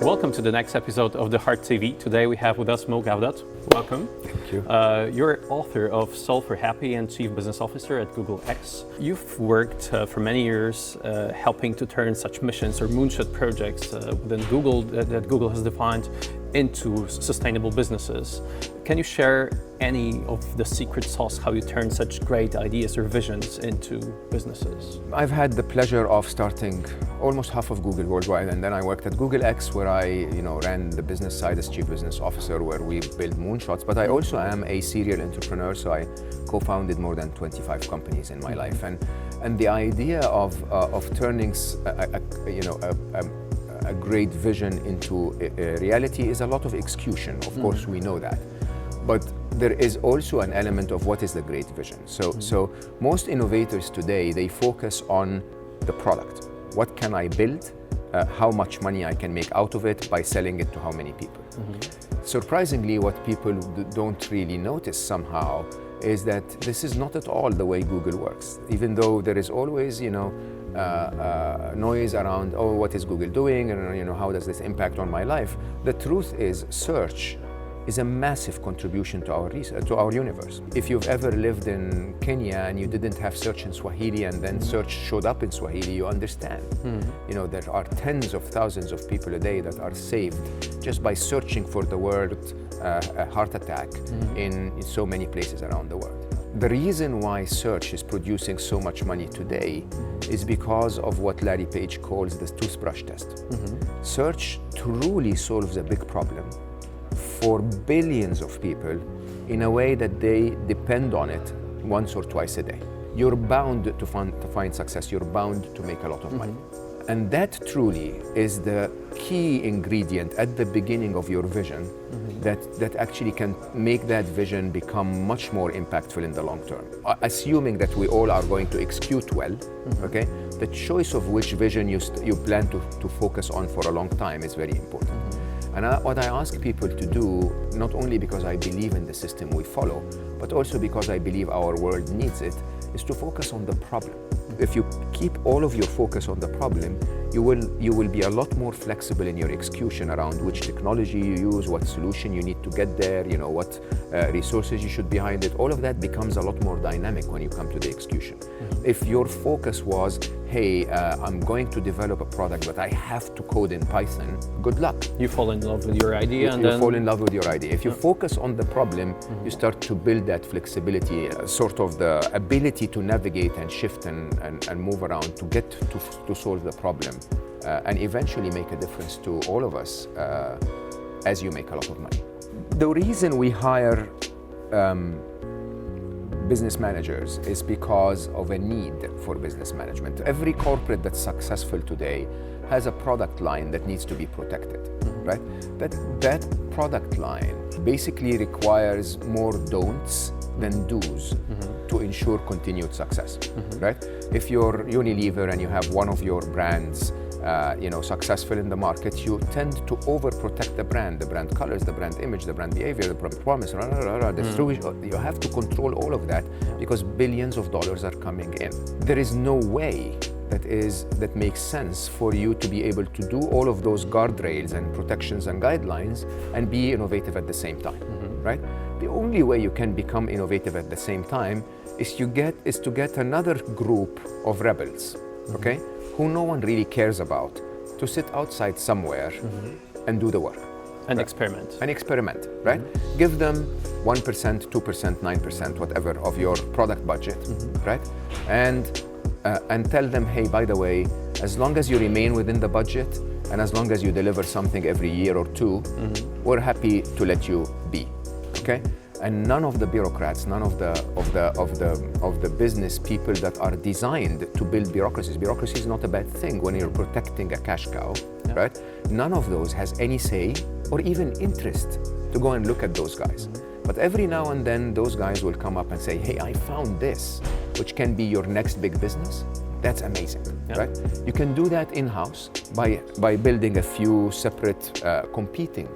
Welcome to the next episode of The Heart TV. Today we have with us Mo Gawdat. Welcome. Thank you. You're author of Solve for Happy and Chief Business Officer at Google X. You've worked for many years helping to turn such missions or moonshot projects within Google that Google has defined into sustainable businesses. Can you share any of the secret sauce, how you turn such great ideas or visions into businesses? I've had the pleasure of starting almost half of Google worldwide, and then I worked at Google X, where I ran the business side as Chief Business Officer, where we built moonshots. But I also am a serial entrepreneur, so I co-founded more than 25 companies in my life. And the idea of turning a great vision into a reality is a lot of execution. Of course, we know that. But there is also an element of what is the great vision. So most innovators today, they focus on the product. What can I build? How much money I can make out of it by selling it to how many people? Surprisingly, what people don't really notice somehow is that this is not at all the way Google works. Even though there is always, noise around, oh, what is Google doing, and how does this impact on my life? The truth is, search is a massive contribution to our research, to our universe. If you've ever lived in Kenya and you didn't have search in Swahili and then search showed up in Swahili, you understand. There are tens of thousands of people a day that are saved just by searching for the word heart attack in so many places around the world. The reason why search is producing so much money today is because of what Larry Page calls the toothbrush test. Search truly solves a big problem for billions of people in a way that they depend on it once or twice a day. You're bound to find success, you're bound to make a lot of money. And that truly is the key ingredient at the beginning of your vision that actually can make that vision become much more impactful in the long term. Assuming that we all are going to execute well, okay? The choice of which vision you plan to focus on for a long time is very important. And what I ask people to do, not only because I believe in the system we follow, but also because I believe our world needs it, is to focus on the problem. If you keep all of your focus on the problem, you will be a lot more flexible in your execution around which technology you use, what solution you need to get there, what resources you should behind it. All of that becomes a lot more dynamic when you come to the execution. If your focus was, hey, I'm going to develop a product, but I have to code in Python, good luck. You fall in love with your idea, you fall in love with your idea. If you focus on the problem, you start to build that flexibility, sort of the ability to navigate and shift and move around to get to solve the problem, and eventually make a difference to all of us as you make a lot of money. The reason we hire business managers is because of a need for business management. Every corporate that's successful today has a product line that needs to be protected, right? That product line basically requires more don'ts than do's to ensure continued success, right? If you're Unilever and you have one of your brands successful in the market, you tend to overprotect the brand colors, the brand image, the brand behavior, the brand promise, you have to control all of that because billions of dollars are coming in. There is no way that makes sense for you to be able to do all of those guardrails and protections and guidelines and be innovative at the same time, right? The only way you can become innovative at the same time is to get another group of rebels, okay, who no one really cares about, to sit outside somewhere and do the work. And right? experiment. Right? Give them 1%, 2%, 9%, whatever, of your product budget, right? And tell them, hey, by the way, as long as you remain within the budget and as long as you deliver something every year or two, we're happy to let you be, okay? And none of the bureaucrats, none of the business people that are designed to build bureaucracies. Bureaucracy is not a bad thing when you're protecting a cash cow, right? None of those has any say or even interest to go and look at those guys. But every now and then, those guys will come up and say, hey, I found this, which can be your next big business. That's amazing, right? You can do that in-house by building a few separate competing,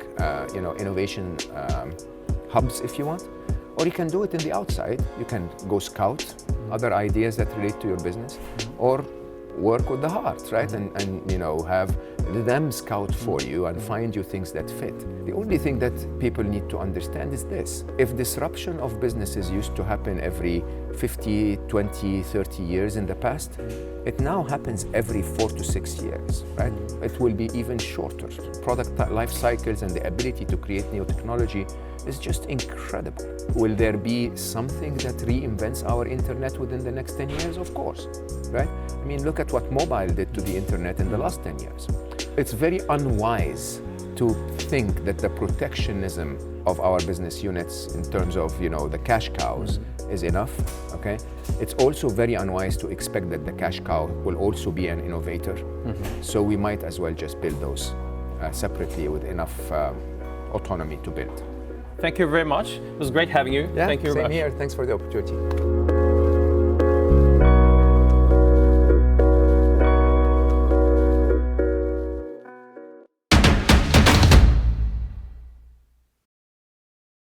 innovation hubs, if you want, or you can do it in the outside. You can go scout other ideas that relate to your business, or work with the heart, right? And have them scout for you and find you things that fit. The only thing that people need to understand is this. If disruption of businesses used to happen every 50, 20, 30 years in the past, it now happens every 4 to 6 years, right? It will be even shorter. Product life cycles and the ability to create new technology is just incredible. Will there be something that reinvents our internet within the next 10 years? Of course, right? I mean, look at what mobile did to the internet in the last 10 years. It's very unwise to think that the protectionism of our business units in terms of, the cash cows is enough, okay? It's also very unwise to expect that the cash cow will also be an innovator. So we might as well just build those separately with enough autonomy to build. Thank you very much. It was great having you. Yeah, Thank you very much. Same here. Thanks for the opportunity.